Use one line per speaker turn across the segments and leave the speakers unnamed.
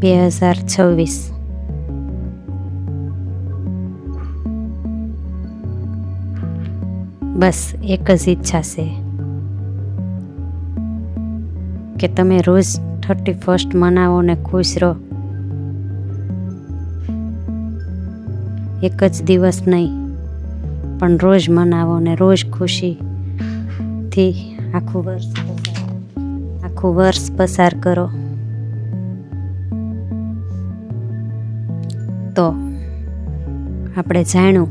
2026 બસ એક જ ઈચ્છા છે કે તમે રોજ 31st મનાવો ને ખુશ રહો. એક જ દિવસ નહીં પણ રોજ મનાવો ને રોજ ખુશીથી આખું વર્ષ પસાર કરો. તો આપણે જાણ્યું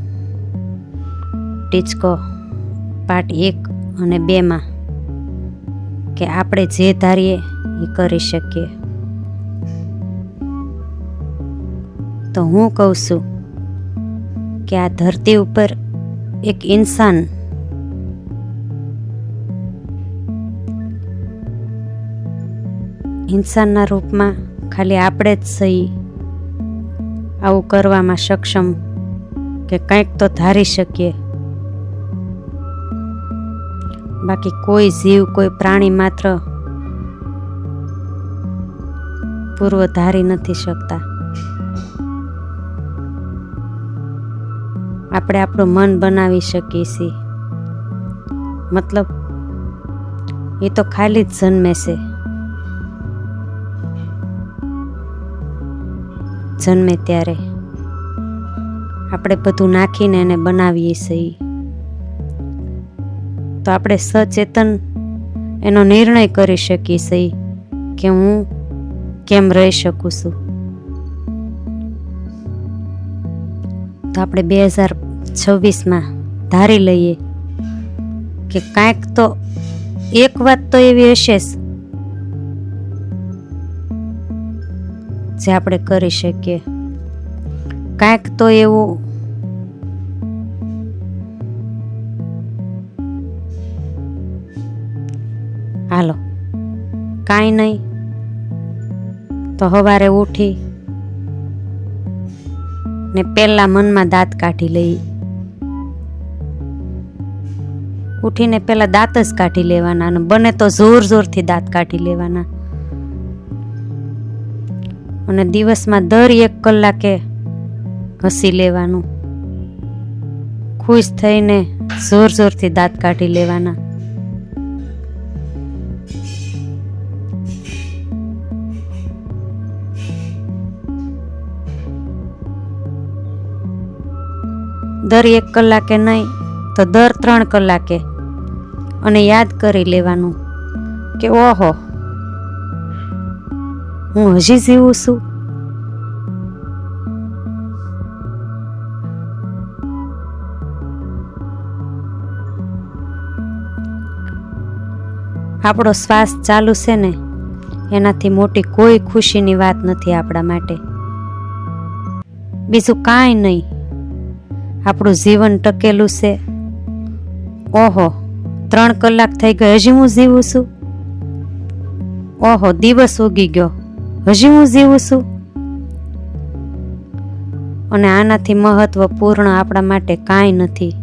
ટીચકો પાર્ટ 1 અને 2 કે આપણે જે ધારીએ એ કરી શકીએ. તો હું કહું છું કે આ ધરતી ઉપર એક ઇન્સાનના રૂપમાં ખાલી આપણે જ સહી આવું કરવામાં સક્ષમ કે કંઈક તો ધારી શકીએ. બાકી કોઈ જીવ કોઈ પ્રાણી માત્ર પૂર્વ ધારી નથી શકતા. આપણે આપણું મન બનાવી શકીએ છીએ. મતલબ એ તો ખાલી જ જન્મે છે. જન્મે ત્યારે આપણે બધું નાખીને એને બનાવીએ છીએ. તો આપણે સચેતન એનો નિર્ણય કરી શકીએ છીએ કે હું કેમ રહી શકું છું. તો આપણે 2026 ધારી લઈએ કે કાંઈક તો એક વાત તો એવી હશે જે આપણે કરી શકીએ. કાંઈક તો એવું હાલો કાંઈ નહીં તો સવારે ઉઠી ને પહેલા મનમાં દાંત કાઢી લઈ. ઉઠીને પહેલા દાંત જ કાઢી લેવાના અને બને તો જોરથી દાંત કાઢી લેવાના. અને દિવસમાં દર 1 કલાકે હસી લેવાનું. ખુશ થઈને જોરથી દાંત કાઢી લેવાના. દર 1 કલાકે નહીં તો દર 3 કલાકે. અને યાદ કરી લેવાનું કે ઓહો હું હજી જીવું છું. આપણો શ્વાસ ચાલુ છે ને એનાથી મોટી કોઈ ખુશીની વાત નથી આપણા માટે. બીજું કાંઈ નહીં. આપણું જીવન ટકેલું છે. ઓહો 3 કલાક થઈ ગઈ હજી હું જીવું છું. ઓહો દિવસ ઉગી ગયો હજી હું જીવું છું. અને આનાથી મહત્વપૂર્ણ આપણા માટે કાંઈ નથી.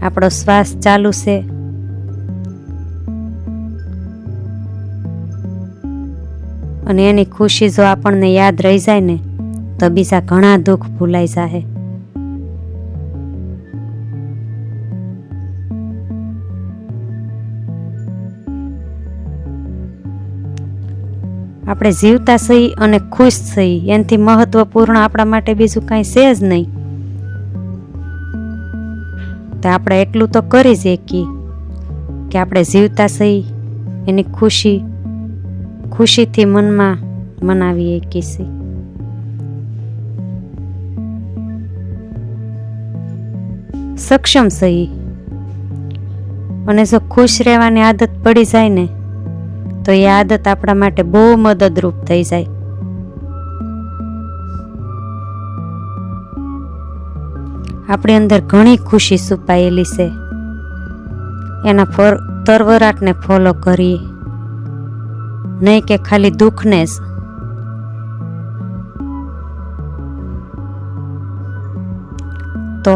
આપણો શ્વાસ ચાલુ છે. અને એની ખુશી જો આપણને યાદ રહી જાય ને તો બીજા ઘણા દુઃખ ભૂલાઈ જાય. આપણે જીવતા સહી અને ખુશ સહી એનાથી મહત્વપૂર્ણ આપણા માટે બીજું કાંઈ છે જ નહીં. તો આપણે એટલું તો કરી જ શકીએ કે આપણે જીવતા સહી એની ખુશીથી મનમાં મનાવી શકીએ. સક્ષમ સહી. અને જો ખુશ રહેવાની આદત પડી જાય ને તો એ આદત આપણા માટે બહુ મદદરૂપ થઈ જાય. આપણી અંદર ઘણી ખુશી છુપાયેલી છે. એના તરવરાટને ફોલો કરીએ નહીં કે ખાલી દુઃખને જ. તો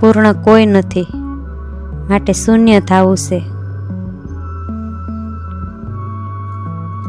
પૂર્ણ કોઈ નથી માટે શૂન્ય થવું છે.